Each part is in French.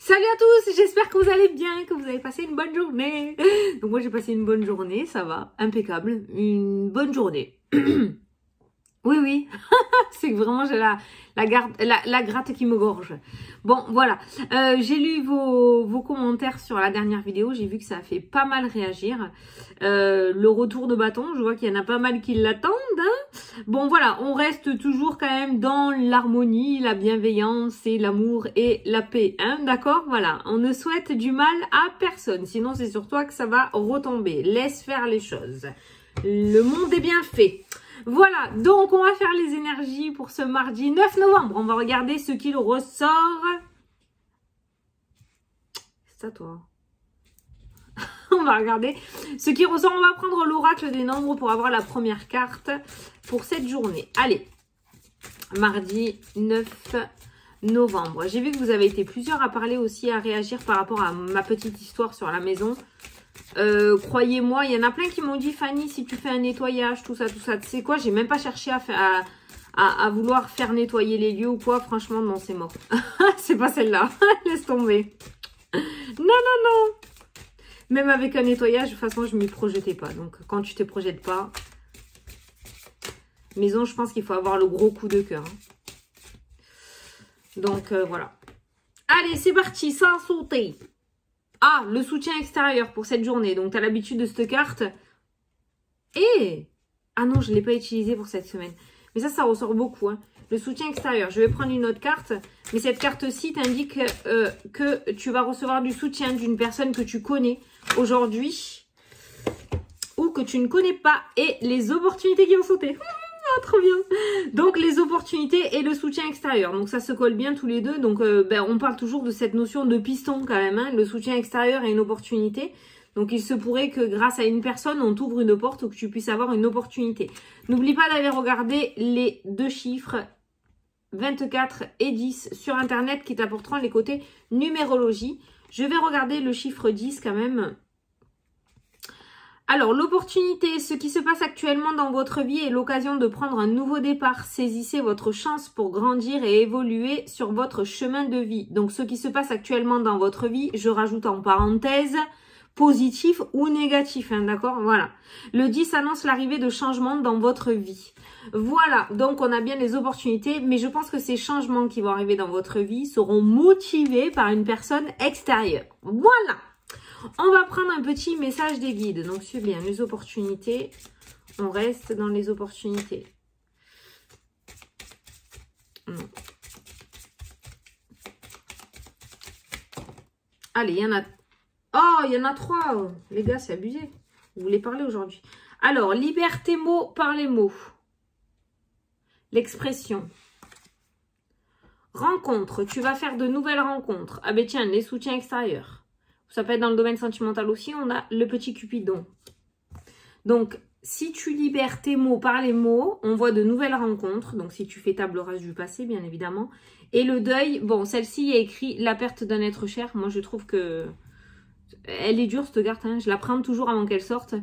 Salut à tous, j'espère que vous allez bien, que vous avez passé une bonne journée. Donc moi j'ai passé une bonne journée, ça va, impeccable, une bonne journée. Oui, c'est que vraiment j'ai la gratte qui me gorge. Bon, voilà, j'ai lu vos commentaires sur la dernière vidéo, j'ai vu que ça a fait pas mal réagir. Le retour de bâton, je vois qu'il y en a pas mal qui l'attendent. Hein. Bon, voilà, on reste toujours quand même dans l'harmonie, la bienveillance et l'amour et la paix. Hein, d'accord? Voilà, on ne souhaite du mal à personne, sinon c'est sur toi que ça va retomber. Laisse faire les choses. Le monde est bien fait. Voilà, donc on va faire les énergies pour ce mardi 9 novembre. On va regarder ce qu'il ressort. C'est à toi. On va regarder ce qui ressort. On va prendre l'oracle des nombres pour avoir la première carte pour cette journée. Allez, mardi 9 novembre. J'ai vu que vous avez été plusieurs à parler aussi, à réagir par rapport à ma petite histoire sur la maison. Croyez-moi, il y en a plein qui m'ont dit Fanny, si tu fais un nettoyage, tout ça, tu sais quoi, j'ai même pas cherché à vouloir faire nettoyer les lieux ou quoi, franchement non, c'est mort. C'est pas celle-là, laisse tomber. Non. Même avec un nettoyage, de toute façon, je m'y projetais pas. Donc, quand tu te projettes pas, maison, je pense qu'il faut avoir le gros coup de cœur. Hein. Donc, voilà. Allez, c'est parti, sans sauter. Ah, le soutien extérieur pour cette journée. Donc, tu as l'habitude de cette carte. Et ah non, je ne l'ai pas utilisé pour cette semaine. Mais ça ressort beaucoup. Hein. Le soutien extérieur. Je vais prendre une autre carte. Mais cette carte-ci t'indique que tu vas recevoir du soutien d'une personne que tu connais aujourd'hui. Ou que tu ne connais pas. Et les opportunités qui vont sauter. Ah, trop bien. Donc, les opportunités et le soutien extérieur. Donc, ça se colle bien tous les deux. Donc, on parle toujours de cette notion de piston quand même. Hein, le soutien extérieur et une opportunité. Donc, il se pourrait que grâce à une personne, on t'ouvre une porte ou que tu puisses avoir une opportunité. N'oublie pas d'aller regarder les deux chiffres 24 et 10 sur Internet qui t'apporteront les côtés numérologie. Je vais regarder le chiffre 10 quand même. Alors, l'opportunité, ce qui se passe actuellement dans votre vie est l'occasion de prendre un nouveau départ. Saisissez votre chance pour grandir et évoluer sur votre chemin de vie. Donc, ce qui se passe actuellement dans votre vie, je rajoute en parenthèse, positif ou négatif, hein, d'accord? Voilà. Le 10 annonce l'arrivée de changements dans votre vie. Voilà, donc on a bien les opportunités, mais je pense que ces changements qui vont arriver dans votre vie seront motivés par une personne extérieure. Voilà. On va prendre un petit message des guides. Donc, c'est bien les opportunités. On reste dans les opportunités. Non. Allez, il y en a... Oh, il y en a 3. Les gars, c'est abusé. Vous voulez parler aujourd'hui. Alors, libère tes mots par les mots. L'expression. Rencontre. Tu vas faire de nouvelles rencontres. Ah ben tiens, les soutiens extérieurs. Ça peut être dans le domaine sentimental aussi. On a le petit Cupidon. Donc, si tu libères tes mots par les mots, on voit de nouvelles rencontres. Donc, si tu fais table rase du passé, bien évidemment. Et le deuil, bon, celle-ci, il y a écrit la perte d'un être cher. Moi, je trouve que elle est dure, cette carte. Hein. Je la prends toujours avant qu'elle sorte.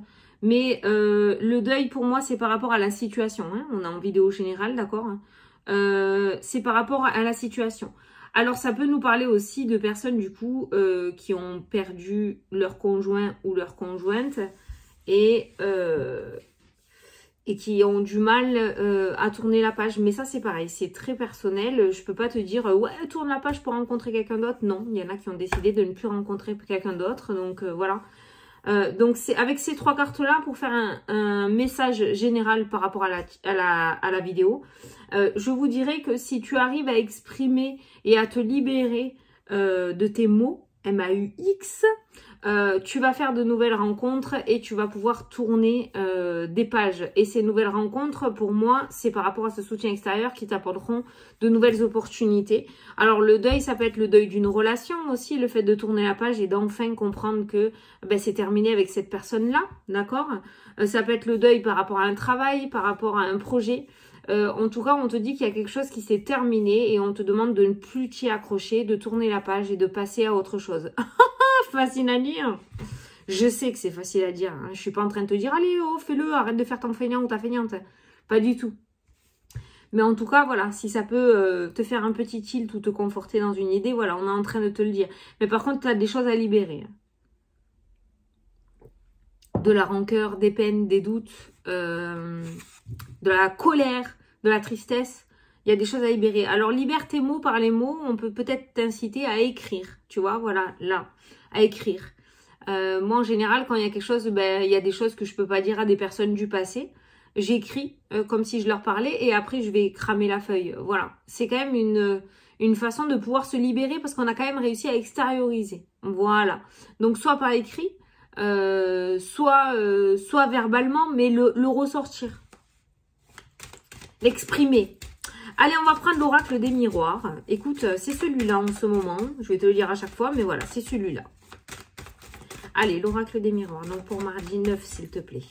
Mais le deuil, pour moi, c'est par rapport à la situation. Hein. On est en vidéo générale, d'accord, hein. C'est par rapport à la situation. Alors, ça peut nous parler aussi de personnes, du coup, qui ont perdu leur conjoint ou leur conjointe et qui ont du mal à tourner la page. Mais ça, c'est pareil, c'est très personnel. Je peux pas te dire, ouais, tourne la page pour rencontrer quelqu'un d'autre. Non, il y en a qui ont décidé de ne plus rencontrer quelqu'un d'autre. Donc, voilà. Donc, c'est avec ces 3 cartes-là, pour faire un message général par rapport à la vidéo, je vous dirais que si tu arrives à exprimer et à te libérer de tes mots, M-A-U-X, tu vas faire de nouvelles rencontres et tu vas pouvoir tourner des pages. Et ces nouvelles rencontres, pour moi, c'est par rapport à ce soutien extérieur qui t'apporteront de nouvelles opportunités. Alors, le deuil, ça peut être le deuil d'une relation aussi, le fait de tourner la page et d'enfin comprendre que c'est terminé avec cette personne-là, d'accord? Ça peut être le deuil par rapport à un travail, par rapport à un projet. En tout cas, on te dit qu'il y a quelque chose qui s'est terminé et on te demande de ne plus t'y accrocher, de tourner la page et de passer à autre chose. Facile à dire. Je sais que c'est facile à dire. Hein. Je suis pas en train de te dire, allez, oh, fais-le, arrête de faire ton feignant ou ta feignante. Pas du tout. Mais en tout cas, voilà, si ça peut te faire un petit tilt ou te conforter dans une idée, voilà, on est en train de te le dire. Mais par contre, tu as des choses à libérer. De la rancœur, des peines, des doutes, de la colère, de la tristesse. Il y a des choses à libérer. Alors, libère tes mots par les mots. On peut peut-être t'inciter à écrire. Tu vois, voilà, là, à écrire. Moi, en général, quand il y a quelque chose, ben, il y a des choses que je peux pas dire à des personnes du passé. J'écris comme si je leur parlais et après, je vais cramer la feuille. Voilà. C'est quand même une façon de pouvoir se libérer parce qu'on a quand même réussi à extérioriser. Voilà. Donc, soit par écrit, soit verbalement, mais le ressortir. L'exprimer. Allez, on va prendre l'oracle des miroirs. Écoute, c'est celui-là en ce moment. Je vais te le dire à chaque fois, mais voilà, c'est celui-là. Allez, l'oracle des miroirs. Donc, pour mardi 9, s'il te plaît.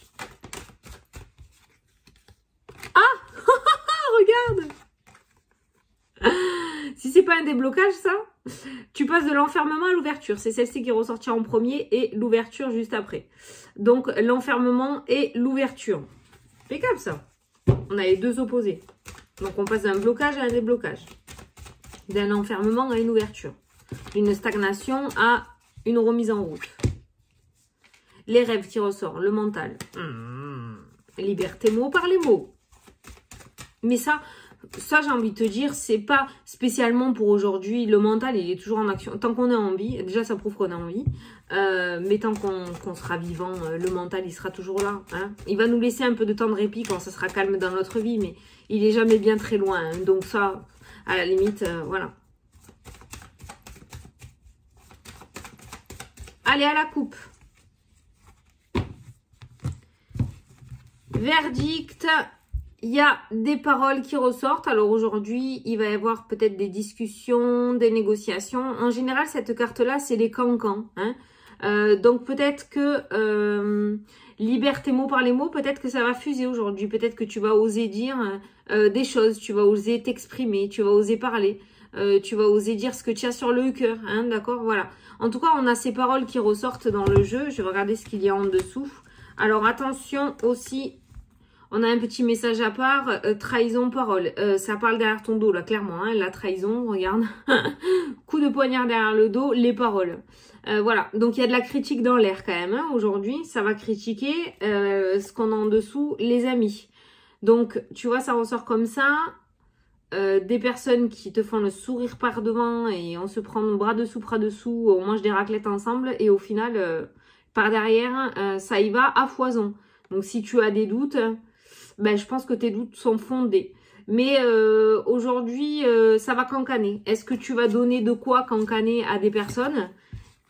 Ah regarde. Si c'est pas un déblocage, ça, tu passes de l'enfermement à l'ouverture. C'est celle-ci qui est ressortie en premier et l'ouverture juste après. Donc, l'enfermement et l'ouverture. Impeccable, ça. On a les deux opposés. Donc, on passe d'un blocage à un déblocage. D'un enfermement à une ouverture. D'une stagnation à une remise en route. Les rêves qui ressortent, le mental. Libère tes mots par les mots. Mais ça j'ai envie de te dire, c'est pas spécialement pour aujourd'hui. Le mental, il est toujours en action. Tant qu'on est en vie, déjà ça prouve qu'on est en vie. Mais tant qu'on sera vivant, le mental, il sera toujours là. Hein. Il va nous laisser un peu de temps de répit quand ça sera calme dans notre vie, mais il est jamais bien très loin. Hein. Donc ça, à la limite, voilà. Allez, à la coupe. Verdict. Il y a des paroles qui ressortent. Alors aujourd'hui, il va y avoir peut-être des discussions, des négociations. En général, cette carte-là, c'est les cancans. Hein. Donc peut-être que libère tes mots par les mots, peut-être que ça va fuser aujourd'hui. Peut-être que tu vas oser dire des choses, tu vas oser t'exprimer, tu vas oser parler. Tu vas oser dire ce que tu as sur le cœur. Hein, d'accord, voilà. En tout cas, on a ces paroles qui ressortent dans le jeu. Je vais regarder ce qu'il y a en dessous. Alors attention aussi... On a un petit message à part, trahison, parole. Ça parle derrière ton dos, là, clairement. Hein, la trahison, regarde. Coup de poignard derrière le dos, les paroles. Voilà, donc il y a de la critique dans l'air quand même. Hein, aujourd'hui, ça va critiquer ce qu'on a en dessous, les amis. Donc, tu vois, ça ressort comme ça. Des personnes qui te font le sourire par devant et on se prend bras dessous, on mange des raclettes ensemble. Et au final, par derrière, ça y va à foison. Donc, si tu as des doutes... Ben, je pense que tes doutes sont fondés. Mais aujourd'hui, ça va cancaner. Est-ce que tu vas donner de quoi cancaner à des personnes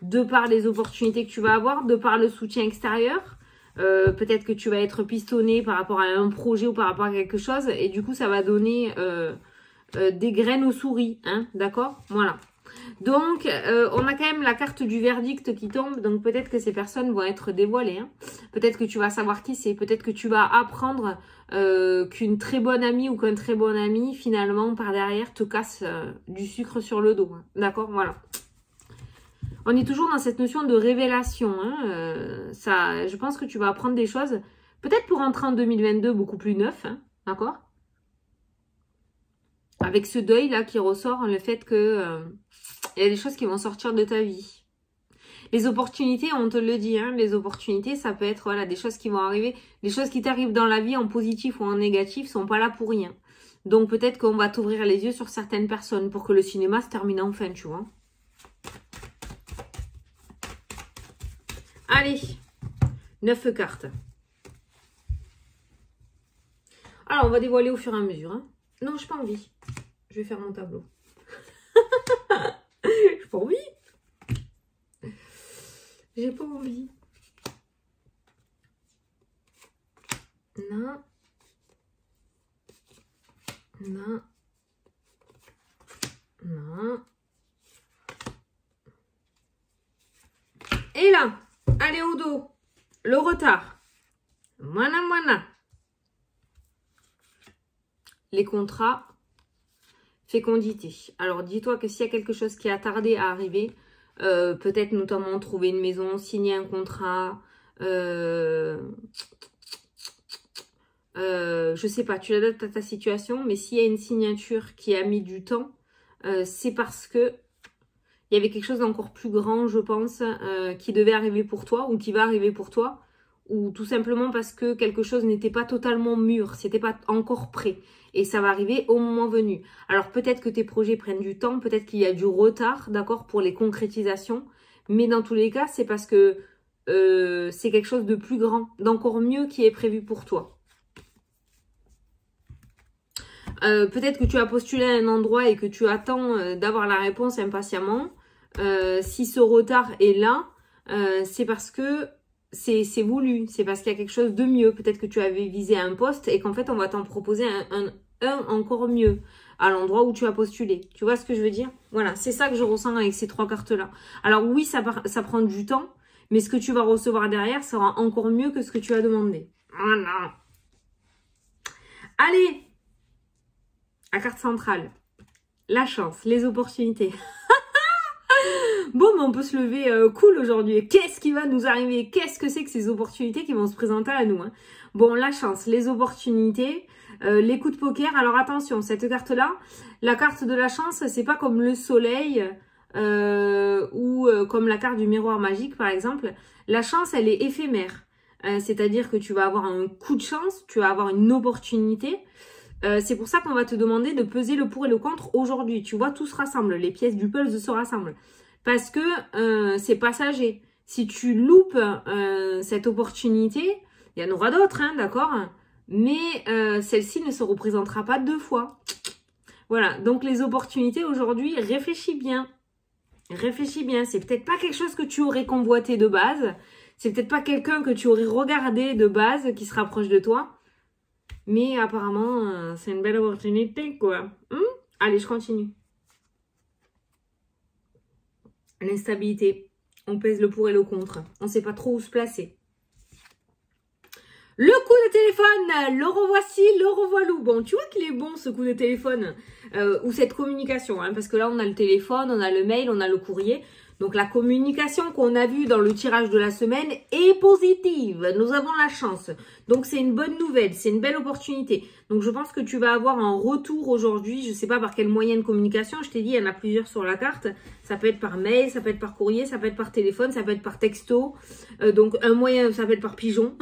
de par les opportunités que tu vas avoir, de par le soutien extérieur? Peut-être que tu vas être pistonné par rapport à un projet ou par rapport à quelque chose. Et du coup, ça va donner des graines aux souris. Hein, d'accord? Voilà. Donc, on a quand même la carte du verdict qui tombe. Donc, peut-être que ces personnes vont être dévoilées. Hein. Peut-être que tu vas savoir qui c'est. Peut-être que tu vas apprendre qu'une très bonne amie ou qu'un très bon ami, finalement, par derrière, te casse du sucre sur le dos. Hein. D'accord? Voilà. On est toujours dans cette notion de révélation. Hein. Ça, je pense que tu vas apprendre des choses. Peut-être pour entrer en 2022 beaucoup plus neuf. Hein. D'accord? Avec ce deuil-là qui ressort, le fait que... il y a des choses qui vont sortir de ta vie. Les opportunités, on te le dit, hein, les opportunités, ça peut être voilà, des choses qui vont arriver, des choses qui t'arrivent dans la vie en positif ou en négatif sont pas là pour rien. Donc peut-être qu'on va t'ouvrir les yeux sur certaines personnes pour que le cinéma se termine enfin, tu vois. Allez, 9 cartes. Alors, on va dévoiler au fur et à mesure. Hein. Non, j'ai pas envie. Je vais faire mon tableau. J'ai pas envie. J'ai pas envie. Non. Non. Non. Et là, allez au dos. Le retard. Voilà, voilà. Les contrats. Fécondité. Alors, dis-toi que s'il y a quelque chose qui a tardé à arriver, peut-être notamment trouver une maison, signer un contrat, je sais pas, tu l'adaptes à ta situation, mais s'il y a une signature qui a mis du temps, c'est parce que il y avait quelque chose d'encore plus grand, je pense, qui devait arriver pour toi ou qui va arriver pour toi, ou tout simplement parce que quelque chose n'était pas totalement mûr, c'était pas encore prêt. Et ça va arriver au moment venu. Alors peut-être que tes projets prennent du temps, peut-être qu'il y a du retard, d'accord, pour les concrétisations. Mais dans tous les cas, c'est parce que c'est quelque chose de plus grand, d'encore mieux qui est prévu pour toi. Peut-être que tu as postulé à un endroit et que tu attends d'avoir la réponse impatiemment. Si ce retard est là, c'est parce que c'est voulu, c'est parce qu'il y a quelque chose de mieux. Peut-être que tu avais visé un poste et qu'en fait on va t'en proposer un encore mieux à l'endroit où tu as postulé. Tu vois ce que je veux dire? Voilà, c'est ça que je ressens avec ces 3 cartes-là. Alors oui, ça prend du temps, mais ce que tu vas recevoir derrière sera encore mieux que ce que tu as demandé. Voilà. Allez, la carte centrale, la chance, les opportunités. Bon, mais on peut se lever cool aujourd'hui. Qu'est-ce qui va nous arriver? Qu'est-ce que c'est que ces opportunités qui vont se présenter à nous, hein? Bon, la chance, les opportunités, les coups de poker. Alors attention, cette carte-là, la carte de la chance, c'est pas comme le soleil ou comme la carte du miroir magique, par exemple. La chance, elle est éphémère. C'est-à-dire que tu vas avoir un coup de chance, tu vas avoir une opportunité. C'est pour ça qu'on va te demander de peser le pour et le contre aujourd'hui. Tu vois, tout se rassemble, les pièces du puzzle se rassemblent. Parce que c'est passager. Si tu loupes cette opportunité, il y en aura d'autres, hein, d'accord? Mais celle-ci ne se représentera pas 2 fois. Voilà, donc les opportunités aujourd'hui, réfléchis bien. Réfléchis bien, c'est peut-être pas quelque chose que tu aurais convoité de base. C'est peut-être pas quelqu'un que tu aurais regardé de base qui se rapproche de toi. Mais apparemment, c'est une belle opportunité, quoi. Allez, je continue. L'instabilité. On pèse le pour et le contre. On ne sait pas trop où se placer. Le coup de téléphone, le revoici, le revoilou. Bon, tu vois qu'il est bon ce coup de téléphone ou cette communication. Hein, parce que là, on a le téléphone, on a le mail, on a le courrier. Donc la communication qu'on a vue dans le tirage de la semaine est positive. Nous avons la chance. Donc c'est une bonne nouvelle, c'est une belle opportunité. Donc je pense que tu vas avoir un retour aujourd'hui. Je ne sais pas par quel moyen de communication. Je t'ai dit, il y en a plusieurs sur la carte. Ça peut être par mail, ça peut être par courrier, ça peut être par téléphone, ça peut être par texto. Donc un moyen, ça peut être par pigeon.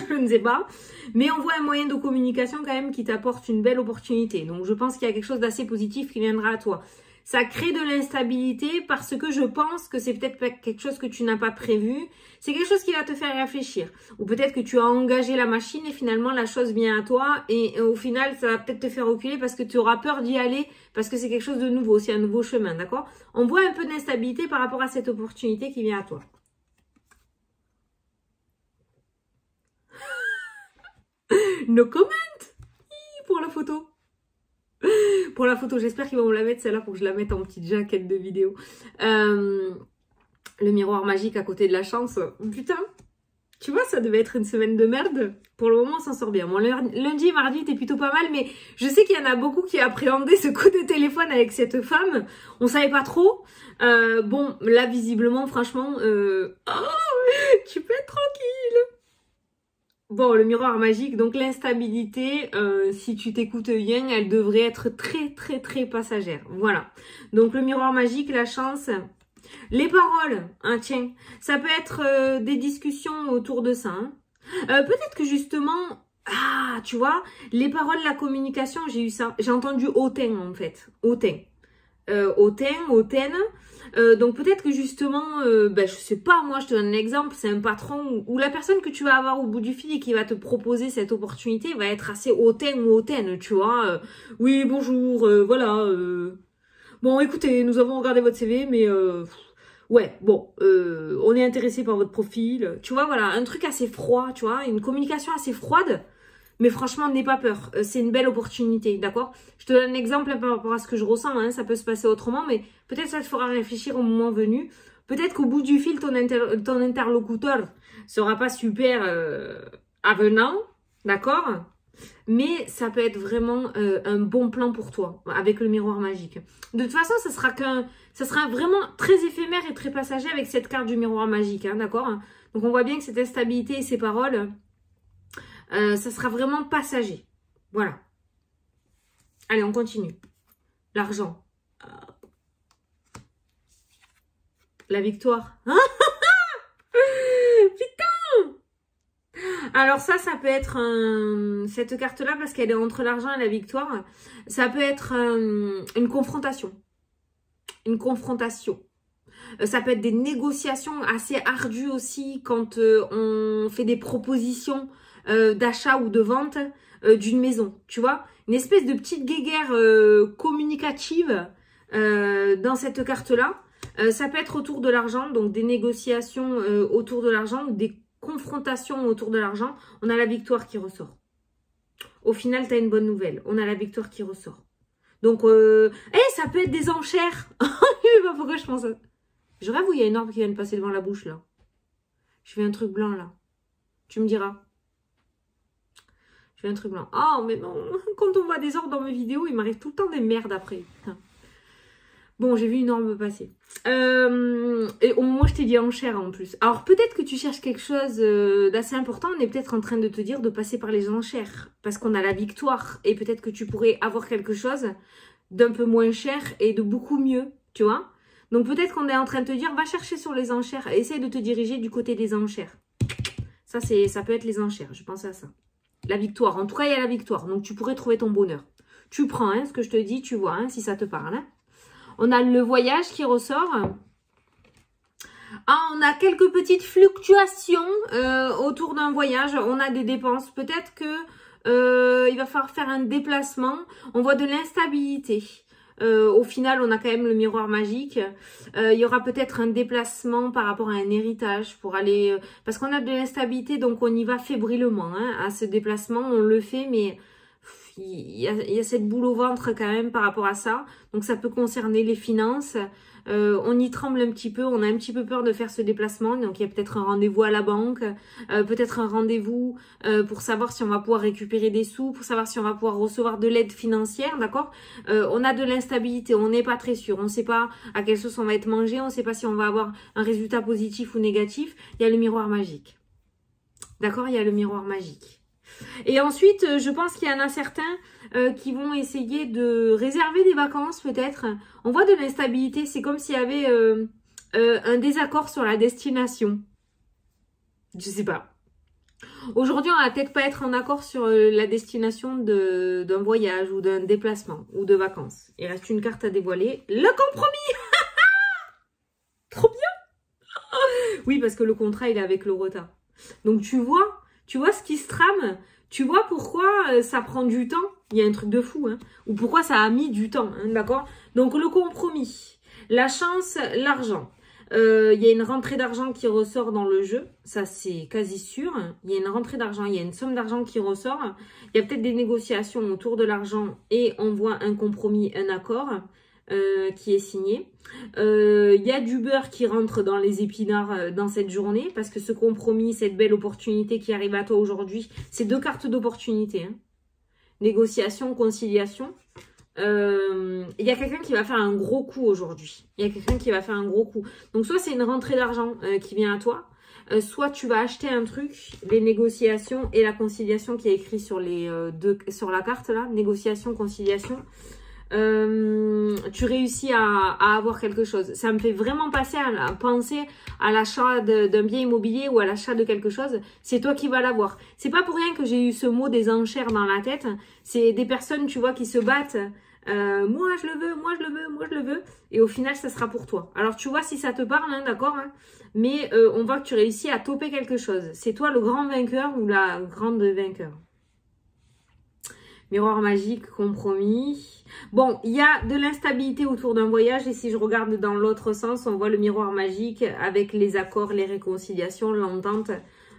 Je ne sais pas. Mais on voit un moyen de communication quand même qui t'apporte une belle opportunité. Donc je pense qu'il y a quelque chose d'assez positif qui viendra à toi. Ça crée de l'instabilité parce que je pense que c'est peut-être quelque chose que tu n'as pas prévu. C'est quelque chose qui va te faire réfléchir. Ou peut-être que tu as engagé la machine et finalement la chose vient à toi. Et au final, ça va peut-être te faire reculer parce que tu auras peur d'y aller parce que c'est quelque chose de nouveau. C'est un nouveau chemin, d'accord? On voit un peu d'instabilité par rapport à cette opportunité qui vient à toi. No comment pour la photo. Pour la photo, j'espère qu'ils vont me la mettre celle-là pour que je la mette en petite jaquette de vidéo. Le miroir magique à côté de la chance. Putain, tu vois, ça devait être une semaine de merde. Pour le moment, on s'en sort bien. Bon, lundi et mardi, t'es plutôt pas mal, mais je sais qu'il y en a beaucoup qui appréhendaient ce coup de téléphone avec cette femme. On savait pas trop. Bon, là, visiblement, franchement, tu peux être tranquille. Bon, le miroir magique, donc l'instabilité, si tu t'écoutes bien, elle devrait être très, très, très passagère. Voilà. Donc, le miroir magique, la chance, les paroles, hein, tiens, ça peut être des discussions autour de ça. Hein. Peut-être que justement, tu vois, les paroles, la communication, j'ai eu ça. J'ai entendu hautain, en fait. Hautain. Hautaine. Donc peut-être que justement, je sais pas, moi je te donne un exemple, c'est un patron ou la personne que tu vas avoir au bout du fil et qui va te proposer cette opportunité va être assez hautaine ou hautaine, tu vois. Oui, bonjour, voilà. Bon, écoutez, nous avons regardé votre CV, mais ouais, bon, on est intéressé par votre profil. Tu vois, voilà, un truc assez froid, tu vois, une communication assez froide. Mais franchement, n'aie pas peur. C'est une belle opportunité, d'accord? Je te donne un exemple par rapport à ce que je ressens. Hein, ça peut se passer autrement, mais peut-être ça te fera réfléchir au moment venu. Peut-être qu'au bout du fil, ton interlocuteur sera pas super avenant, d'accord? Mais ça peut être vraiment un bon plan pour toi avec le miroir magique. De toute façon, ça sera vraiment très éphémère et très passager avec cette carte du miroir magique, hein, d'accord? Donc on voit bien que cette instabilité et ces paroles... Ça sera vraiment passager. Voilà. Allez, on continue. L'argent. La victoire. Putain! Alors ça peut être cette carte-là, parce qu'elle est entre l'argent et la victoire, ça peut être une confrontation. Une confrontation. Ça peut être des négociations assez ardues aussi quand on fait des propositions d'achat ou de vente d'une maison, tu vois. Une espèce de petite guéguerre communicative dans cette carte-là. Ça peut être autour de l'argent, donc des négociations autour de l'argent ou des confrontations autour de l'argent. On a la victoire qui ressort. Au final, tu as une bonne nouvelle. On a la victoire qui ressort. Donc, ça peut être des enchères. Je sais pas pourquoi je pense à ça. Je rêve où il y a une orbe qui vient de passer devant la bouche, là. Je fais un truc blanc, là. Tu me diras. Je fais un truc blanc. Oh, mais non. Quand on voit des orbes dans mes vidéos, il m'arrive tout le temps des merdes après. Putain. Bon, j'ai vu une orbe passer. Et au moment où je t'ai dit enchère en plus. Alors, peut-être que tu cherches quelque chose d'assez important. On est peut-être en train de te dire de passer par les enchères. Parce qu'on a la victoire. Et peut-être que tu pourrais avoir quelque chose d'un peu moins cher et de beaucoup mieux. Tu vois ? Donc peut-être qu'on est en train de te dire, va chercher sur les enchères, essaye de te diriger du côté des enchères. Ça peut être les enchères, je pensais à ça. La victoire, en tout cas il y a la victoire, donc tu pourrais trouver ton bonheur. Tu prends ce que je te dis, tu vois, si ça te parle. Hein. On a le voyage qui ressort. Ah, on a quelques petites fluctuations autour d'un voyage, on a des dépenses. Peut-être que il va falloir faire un déplacement, on voit de l'instabilité. Au final, on a quand même le miroir magique. Il y aura peut-être un déplacement par rapport à un héritage pour aller... parce qu'on a de l'instabilité, donc on y va fébrilement. Hein, à ce déplacement, on le fait, mais il y a cette boule au ventre quand même par rapport à ça. Donc ça peut concerner les finances. On y tremble un petit peu, on a un petit peu peur de faire ce déplacement. Donc il y a peut-être un rendez-vous à la banque, peut-être un rendez-vous pour savoir si on va pouvoir récupérer des sous, pour savoir si on va pouvoir recevoir de l'aide financière, d'accord. On a de l'instabilité, on n'est pas très sûr, on ne sait pas à quelle sauce on va être mangé, on ne sait pas si on va avoir un résultat positif ou négatif. Il y a le miroir magique, d'accord, il y a le miroir magique. Et ensuite, je pense qu'il y en a certains qui vont essayer de réserver des vacances peut-être. On voit de l'instabilité, c'est comme s'il y avait un désaccord sur la destination. Je sais pas. Aujourd'hui, on va peut-être pas être en accord sur la destination d'un voyage ou d'un déplacement ou de vacances. Il reste une carte à dévoiler. Le compromis. Trop bien. Oui, parce que le contrat, il est avec le retard. Donc, tu vois ce qui se trame. Tu vois pourquoi ça prend du temps. Il y a un truc de fou. Hein. Ou pourquoi ça a mis du temps. Hein, d'accord. Donc, le compromis. La chance, l'argent. Il y a une rentrée d'argent qui ressort dans le jeu. Ça, c'est quasi sûr. Il y a une rentrée d'argent. Il y a une somme d'argent qui ressort. Il y a peut-être des négociations autour de l'argent. Et on voit un compromis, un accord qui est signé. Il y a du beurre qui rentre dans les épinards dans cette journée. Parce que ce compromis, cette belle opportunité qui arrive à toi aujourd'hui, c'est 2 cartes d'opportunité. Hein. Négociation, conciliation. Il y a quelqu'un qui va faire un gros coup aujourd'hui. Il y a quelqu'un qui va faire un gros coup. Donc, soit c'est une rentrée d'argent qui vient à toi. Soit tu vas acheter un truc, les négociations et la conciliation qui est écrit sur sur la carte là. Négociation, conciliation. Tu réussis à avoir quelque chose. Ça me fait vraiment penser à l'achat d'un bien immobilier ou à l'achat de quelque chose. C'est toi qui vas l'avoir. C'est pas pour rien que j'ai eu ce mot des enchères dans la tête. C'est des personnes, tu vois, qui se battent. Moi je le veux, moi je le veux, moi je le veux. Et au final, ça sera pour toi. Alors tu vois si ça te parle, hein, d'accord hein. Mais on voit que tu réussis à toper quelque chose. C'est toi le grand vainqueur ou la grande vainqueur. Miroir magique, compromis. Bon, il y a de l'instabilité autour d'un voyage. Et si je regarde dans l'autre sens, on voit le miroir magique avec les accords, les réconciliations, l'entente.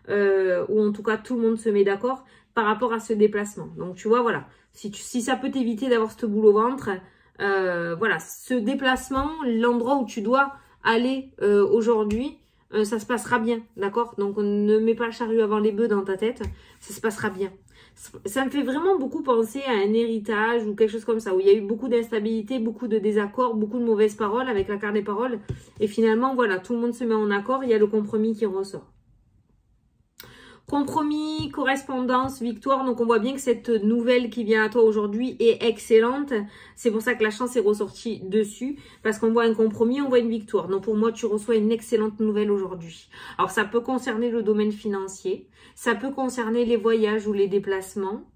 Ou en tout cas, tout le monde se met d'accord par rapport à ce déplacement. Donc, tu vois, voilà. Si ça peut t'éviter d'avoir cette boule au ventre, voilà. Ce déplacement, l'endroit où tu dois aller aujourd'hui, ça se passera bien, d'accord? Donc, on ne met pas le charrue avant les bœufs dans ta tête. Ça se passera bien. Ça me fait vraiment beaucoup penser à un héritage ou quelque chose comme ça, où il y a eu beaucoup d'instabilité, beaucoup de désaccords, beaucoup de mauvaises paroles avec la carte des paroles. Et finalement, voilà, tout le monde se met en accord, il y a le compromis qui ressort. Compromis, correspondance, victoire. Donc, on voit bien que cette nouvelle qui vient à toi aujourd'hui est excellente. C'est pour ça que la chance est ressortie dessus. Parce qu'on voit un compromis, on voit une victoire. Donc, pour moi, tu reçois une excellente nouvelle aujourd'hui. Alors, ça peut concerner le domaine financier. Ça peut concerner les voyages ou les déplacements.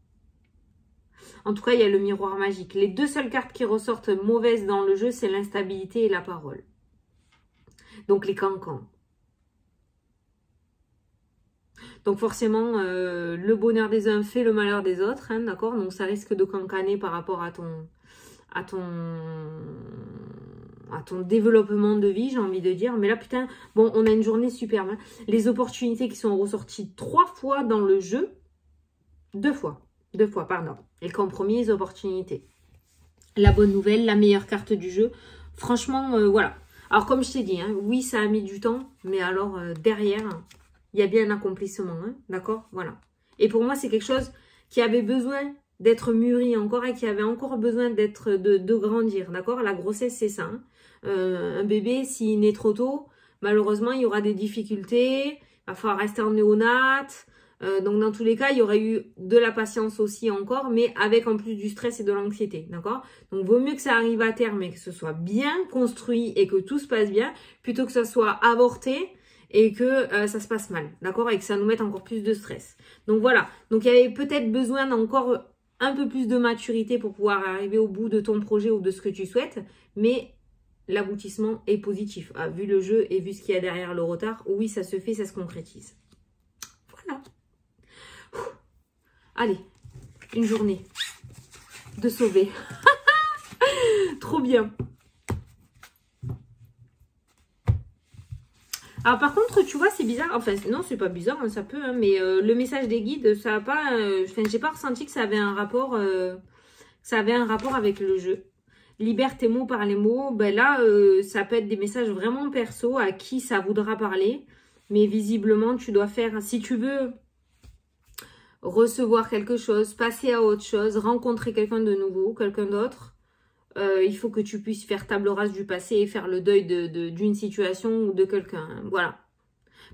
En tout cas, il y a le miroir magique. Les deux seules cartes qui ressortent mauvaises dans le jeu, c'est l'instabilité et la parole. Donc, les cancans. Donc forcément, le bonheur des uns fait le malheur des autres, hein, d'accord? Donc ça risque de cancaner par rapport à ton développement de vie, j'ai envie de dire. Mais là, putain, bon, on a une journée superbe. Hein. Les opportunités qui sont ressorties 3 fois dans le jeu. 2 fois, pardon. Et le compromis, les opportunités. La bonne nouvelle, la meilleure carte du jeu. Franchement, voilà. Alors comme je t'ai dit, hein, oui, ça a mis du temps, mais alors derrière... il y a bien un accomplissement, hein, d'accord? Voilà. Et pour moi, c'est quelque chose qui avait besoin d'être mûri encore et qui avait encore besoin de grandir, d'accord? La grossesse, c'est ça. Hein. Un bébé, s'il naît trop tôt, malheureusement, il y aura des difficultés. Il va falloir rester en néonate. Donc, dans tous les cas, il y aurait eu de la patience aussi encore, mais avec en plus du stress et de l'anxiété, d'accord? Donc, vaut mieux que ça arrive à terme et que ce soit bien construit et que tout se passe bien, plutôt que ça soit avorté et que ça se passe mal, d'accord? Et que ça nous mette encore plus de stress. Donc voilà, donc il y avait peut-être besoin d'encore un peu plus de maturité pour pouvoir arriver au bout de ton projet ou de ce que tu souhaites, mais l'aboutissement est positif. Ah, vu le jeu et vu ce qu'il y a derrière le retard, oui, ça se fait, ça se concrétise. Voilà. Allez, une journée de sauver. Trop bien. Alors par contre, tu vois, c'est bizarre. Enfin, non, c'est pas bizarre, hein, ça peut. Hein, mais le message des guides, ça a pas. Enfin, j'ai pas ressenti que ça avait un rapport. Avec le jeu. Libère tes mots par les mots. Ben là, ça peut être des messages vraiment perso à qui ça voudra parler. Mais visiblement, tu dois faire. Si tu veux recevoir quelque chose, passer à autre chose, rencontrer quelqu'un de nouveau, quelqu'un d'autre. Il faut que tu puisses faire table rase du passé et faire le deuil d'une situation ou de quelqu'un. Hein. Voilà.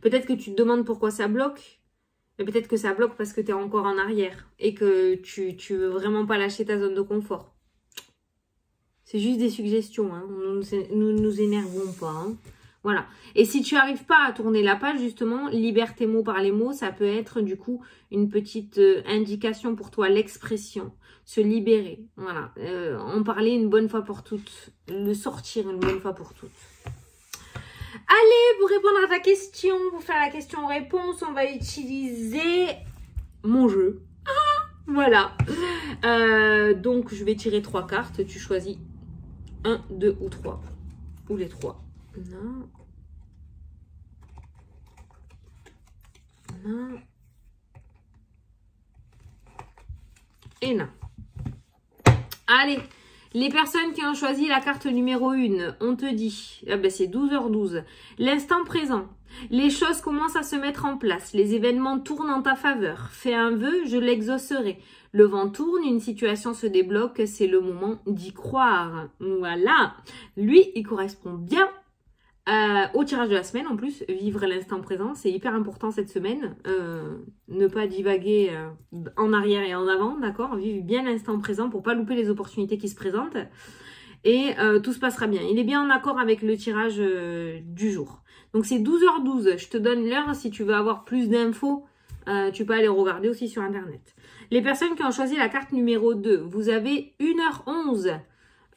Peut-être que tu te demandes pourquoi ça bloque. Mais peut-être que ça bloque parce que tu es encore en arrière. Et que tu veux vraiment pas lâcher ta zone de confort. C'est juste des suggestions. Hein. Nous nous énervons pas. Hein. Voilà. Et si tu n'arrives pas à tourner la page, justement, libère tes mots par les mots. Ça peut être, du coup, une petite indication pour toi, l'expression. Se libérer, voilà, en parler une bonne fois pour toutes, le sortir une bonne fois pour toutes. Allez, pour répondre à ta question, pour faire la question-réponse, on va utiliser mon jeu. Ah, voilà. Donc, je vais tirer 3 cartes, tu choisis 1, 2 ou 3, ou les 3. Non. Non. Et non. Allez, les personnes qui ont choisi la carte numéro 1, on te dit, ah ben c'est 12h12, l'instant présent, les choses commencent à se mettre en place, les événements tournent en ta faveur, fais un vœu, je l'exaucerai, le vent tourne, une situation se débloque, c'est le moment d'y croire. Voilà, lui, il correspond bien au tirage de la semaine. En plus, vivre l'instant présent, c'est hyper important cette semaine. Ne pas divaguer en arrière et en avant, d'accord? Vivre bien l'instant présent pour pas louper les opportunités qui se présentent. Et tout se passera bien. Il est bien en accord avec le tirage du jour. Donc c'est 12h12. Je te donne l'heure si tu veux avoir plus d'infos. Tu peux aller regarder aussi sur Internet. Les personnes qui ont choisi la carte numéro 2, vous avez 1h11.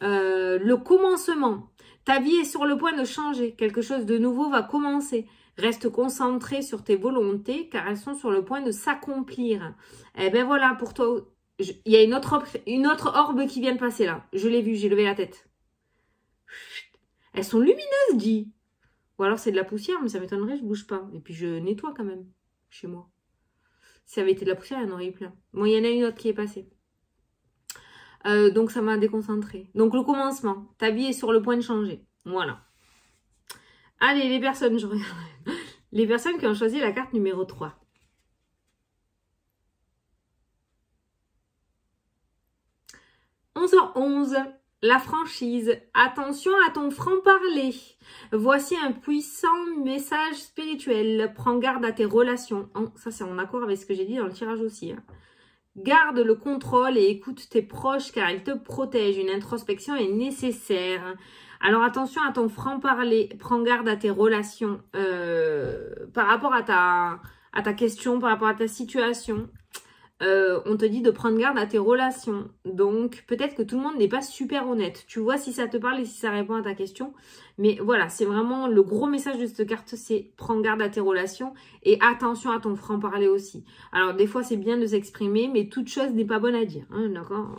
Le commencement. Ta vie est sur le point de changer. Quelque chose de nouveau va commencer. Reste concentré sur tes volontés car elles sont sur le point de s'accomplir. Eh ben voilà, pour toi, il y a une autre orbe qui vient de passer là. Je l'ai vue, j'ai levé la tête. Elles sont lumineuses, dis. Ou alors c'est de la poussière, mais ça m'étonnerait, je bouge pas. Et puis je nettoie quand même chez moi. Si ça avait été de la poussière, il y en aurait eu plein. Bon, il y en a une autre qui est passée. Donc ça m'a déconcentré. Donc le commencement, ta vie est sur le point de changer. Voilà. Allez, les personnes, je regarde. Les personnes qui ont choisi la carte numéro 3. « 11h11. La franchise. Attention à ton franc-parler. Voici un puissant message spirituel. Prends garde à tes relations. Oh, ça, c'est en accord avec ce que j'ai dit dans le tirage aussi. Hein. Garde le contrôle et écoute tes proches car ils te protègent. Une introspection est nécessaire. Alors, attention à ton franc-parler. Prends garde à tes relations. Par rapport à ta question, par rapport à ta situation. On te dit de prendre garde à tes relations. Donc, peut-être que tout le monde n'est pas super honnête. Tu vois si ça te parle et si ça répond à ta question. Mais voilà, c'est vraiment le gros message de cette carte, c'est prendre garde à tes relations et attention à ton franc-parler aussi. Alors, des fois, c'est bien de s'exprimer, mais toute chose n'est pas bonne à dire. Hein, d'accord,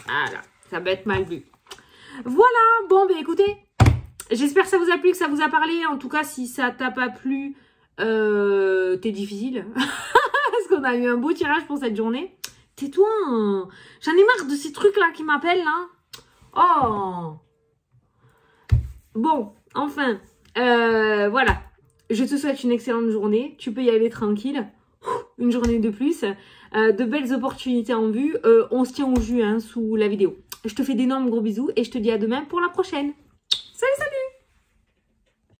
voilà, ça peut être mal vu. Voilà, bon, ben écoutez, j'espère que ça vous a plu, que ça vous a parlé. En tout cas, si ça t'a pas plu, t'es difficile. Parce qu'on a eu un beau tirage pour cette journée. Tais-toi, hein. J'en ai marre de ces trucs-là qui m'appellent, là. Oh. Bon, enfin, voilà. Je te souhaite une excellente journée. Tu peux y aller tranquille. Une journée de plus. De belles opportunités en vue. On se tient au jus hein, sous la vidéo. Je te fais d'énormes gros bisous et je te dis à demain pour la prochaine. Salut, salut!